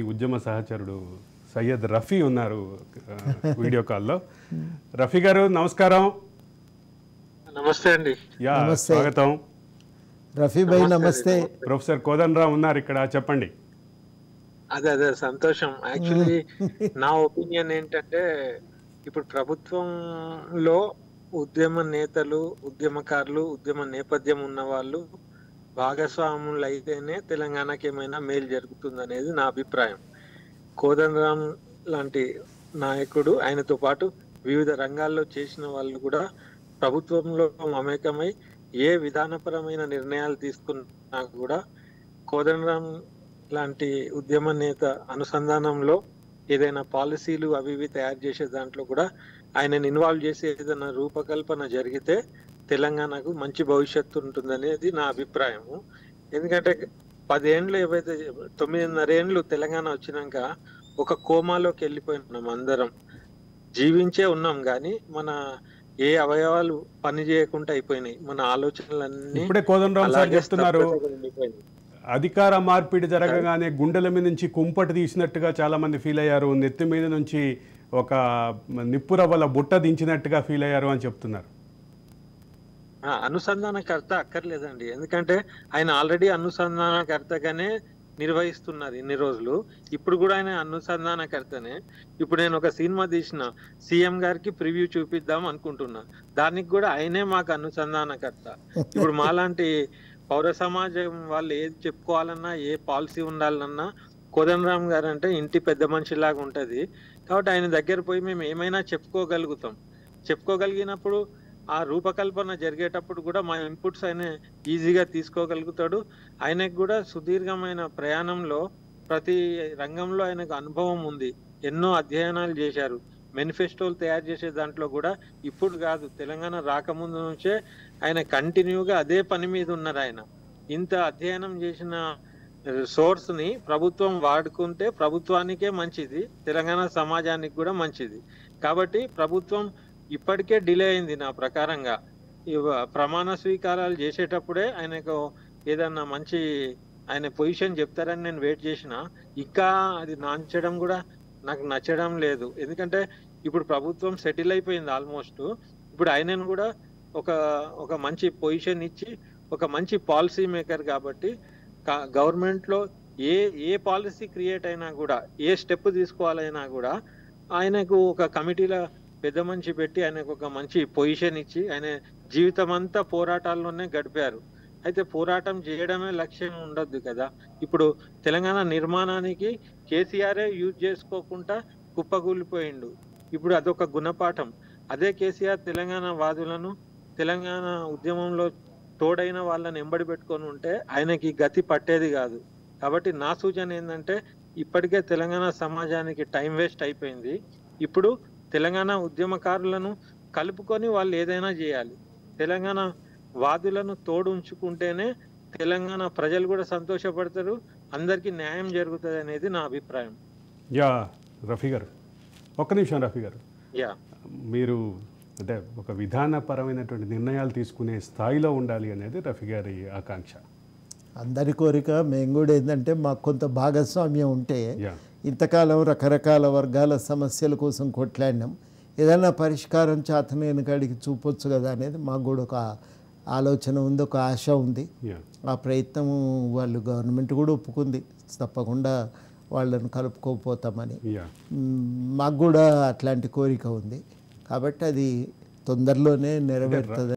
ఈ ఉద్యమ సహచరుడు సయ్యద్ రఫీ ఉన్నారు వీడియో కాల్లో. రఫీ గారు నమస్కారం. నమస్తే అండి. యా స్వాగతం. రఫీ భాయ్ నమస్తే. ప్రొఫెసర్ కోదండరావు ఉన్నారు ఇక్కడ, చెప్పండి. అదే సంతోషం. యాక్చువల్లీ నా ఒపీనియన్ ఏంటంటే, ఇప్పుడు ప్రభుత్వంలో ఉద్యమ నేతలు, ఉద్యమకారులు, ఉద్యమ నేపథ్యం ఉన్న వాళ్ళు భాగస్వాములు అయితేనే తెలంగాణకి ఏమైనా మేలు జరుగుతుందనేది నా అభిప్రాయం. కోదండరాం లాంటి నాయకుడు, ఆయనతో పాటు వివిధ రంగాల్లో చేసిన వాళ్ళు కూడా ప్రభుత్వంలో మమేకమై ఏ విధానపరమైన నిర్ణయాలు తీసుకున్నా కూడా కోదండరాం లాంటి ఉద్యమ నేత అనుసంధానంలో ఏదైనా పాలసీలు అవి ఇవి తయారు చేసే దాంట్లో కూడా ఆయనను ఇన్వాల్వ్ చేసి ఏదైనా రూపకల్పన జరిగితే తెలంగాణకు మంచి భవిష్యత్తు ఉంటుందనేది నా అభిప్రాయము. ఎందుకంటే 10 ఏళ్ళు ఏవైతే 9.5 ఏళ్ళు తెలంగాణ వచ్చినాక ఒక కోమాలోకి వెళ్ళిపోయినాం. అందరం జీవించే ఉన్నాం కానీ మన ఏ అవయవాలు పని చేయకుండా అయిపోయినాయి. మన ఆలోచనలన్నీ ఇప్పుడే కోదండరాం సార్ చెప్తున్నారు, అధికార మార్పిడి జరగగానే గుండెల మీద నుంచి కుంపటి తీసినట్టుగా చాలా మంది ఫీల్ అయ్యారు, నెత్తి మీద నుంచి ఒక నిప్పురవ్వల బుట్ట దించినట్టుగా ఫీల్ అయ్యారు అని చెప్తున్నారు. అనుసంధానకర్త అక్కర్లేదండి, ఎందుకంటే ఆయన ఆల్రెడీ అనుసంధానకర్తగానే నిర్వహిస్తున్నారు ఇన్ని రోజులు. ఇప్పుడు కూడా ఆయన అనుసంధానకర్తనే. ఇప్పుడు నేను ఒక సినిమా తీసిన, సీఎం గారికి ప్రివ్యూ చూపిద్దాం అనుకుంటున్నా, దానికి కూడా ఆయనే మాకు అనుసంధానకర్త. ఇప్పుడు మాలాంటి పౌర సమాజం వాళ్ళు ఏది చెప్పుకోవాలన్నా, ఏ పాలసీ ఉండాలన్నా కోదండరాం గారు అంటే ఇంటి పెద్ద మనిషిలాగా ఉంటది. కాబట్టి ఆయన దగ్గర పోయి మేము ఏమైనా చెప్పుకోగలుగుతాం. చెప్పుకోగలిగినప్పుడు ఆ రూపకల్పన జరిగేటప్పుడు కూడా మా ఇన్పుట్స్ ఆయన ఈజీగా తీసుకోగలుగుతాడు. ఆయనకు కూడా సుదీర్ఘమైన ప్రయాణంలో ప్రతి రంగంలో ఆయనకు అనుభవం ఉంది. ఎన్నో అధ్యయనాలు చేశారు. మేనిఫెస్టోలు తయారు చేసే దాంట్లో కూడా ఇప్పుడు కాదు, తెలంగాణ రాకముందు నుంచే ఆయన కంటిన్యూగా అదే పని మీద ఉన్నారు. ఆయన ఇంత అధ్యయనం చేసిన సోర్స్ ని ప్రభుత్వం వాడుకుంటే ప్రభుత్వానికే మంచిది, తెలంగాణ సమాజానికి కూడా మంచిది. కాబట్టి ప్రభుత్వం ఇప్పటికే డిలే అయింది. నా ప్రకారంగా ప్రమాణ స్వీకారాలు చేసేటప్పుడే ఆయనకు ఏదన్నా మంచి ఆయన పొజిషన్ చెప్తారని నేను వెయిట్ చేసిన, ఇంకా అది నాంచడం కూడా నాకు నచ్చడం లేదు. ఎందుకంటే ఇప్పుడు ప్రభుత్వం సెటిల్ అయిపోయింది ఆల్మోస్ట్. ఇప్పుడు ఆయనను కూడా ఒక మంచి పొజిషన్ ఇచ్చి ఒక మంచి పాలసీ మేకర్ కాబట్టి గవర్నమెంట్ లో ఏ పాలసీ క్రియేట్ అయినా కూడా, ఏ స్టెప్ తీసుకోవాలైనా కూడా ఆయనకు ఒక కమిటీలో పెద్ద మనిషి పెట్టి ఆయనకు ఒక మంచి పొజిషన్ ఇచ్చి ఆయన జీవితం అంతా పోరాటాల్లోనే గడిపారు. అయితే పోరాటం చేయడమే లక్ష్యం ఉండొద్దు కదా. ఇప్పుడు తెలంగాణ నిర్మాణానికి కేసీఆరే యూజ్ చేసుకోకుండా కుప్పగూలిపోయిండు. ఇప్పుడు అదొక గుణపాఠం. అదే కేసీఆర్ తెలంగాణ వాదులను, తెలంగాణ ఉద్యమంలో తోడైన వాళ్ళని ఎంబడి పెట్టుకొని ఉంటే ఆయనకి గతి పట్టేది కాదు. కాబట్టి నా సూచన ఏంటంటే, ఇప్పటికే తెలంగాణ సమాజానికి టైం వేస్ట్ అయిపోయింది. ఇప్పుడు తెలంగాణ ఉద్యమకారులను కలుపుకొని వాళ్ళు ఏదైనా చేయాలి. తెలంగాణ వాదులను తోడు ఉంచుకుంటేనే తెలంగాణ ప్రజలు కూడా సంతోషపడతారు, అందరికీ న్యాయం జరుగుతుంది అనేది నా అభిప్రాయం. యా రఫీ గారు, ఒక్క నిమిషం రఫీ గారు. యా, మీరు అంటే ఒక విధానపరమైనటువంటి నిర్ణయాలు తీసుకునే స్థాయిలో ఉండాలి అనేది రఫీ గారి ఆకాంక్ష. అందరి కోరిక. మేము కూడా ఏంటంటే మాకు కొంత భాగస్వామ్యం ఉంటే, యా ఇంతకాలం రకరకాల వర్గాల సమస్యల కోసం కొట్లాడినాం, ఏదైనా పరిష్కారం చేతనైన కాడికి చూపొచ్చు కదా అనేది మాకు కూడా ఒక ఆలోచన ఉంది, ఒక ఆశ ఉంది. యా ఆ ప్రయత్నం వాళ్ళు గవర్నమెంట్ కూడా ఒప్పుకుంది, తప్పకుండా వాళ్ళని కలుపుకోకపోతామని. యా మాకు కూడా అట్లాంటి కోరిక ఉంది. కాబట్టి అది తొందరలోనే నెరవేరుతుంది.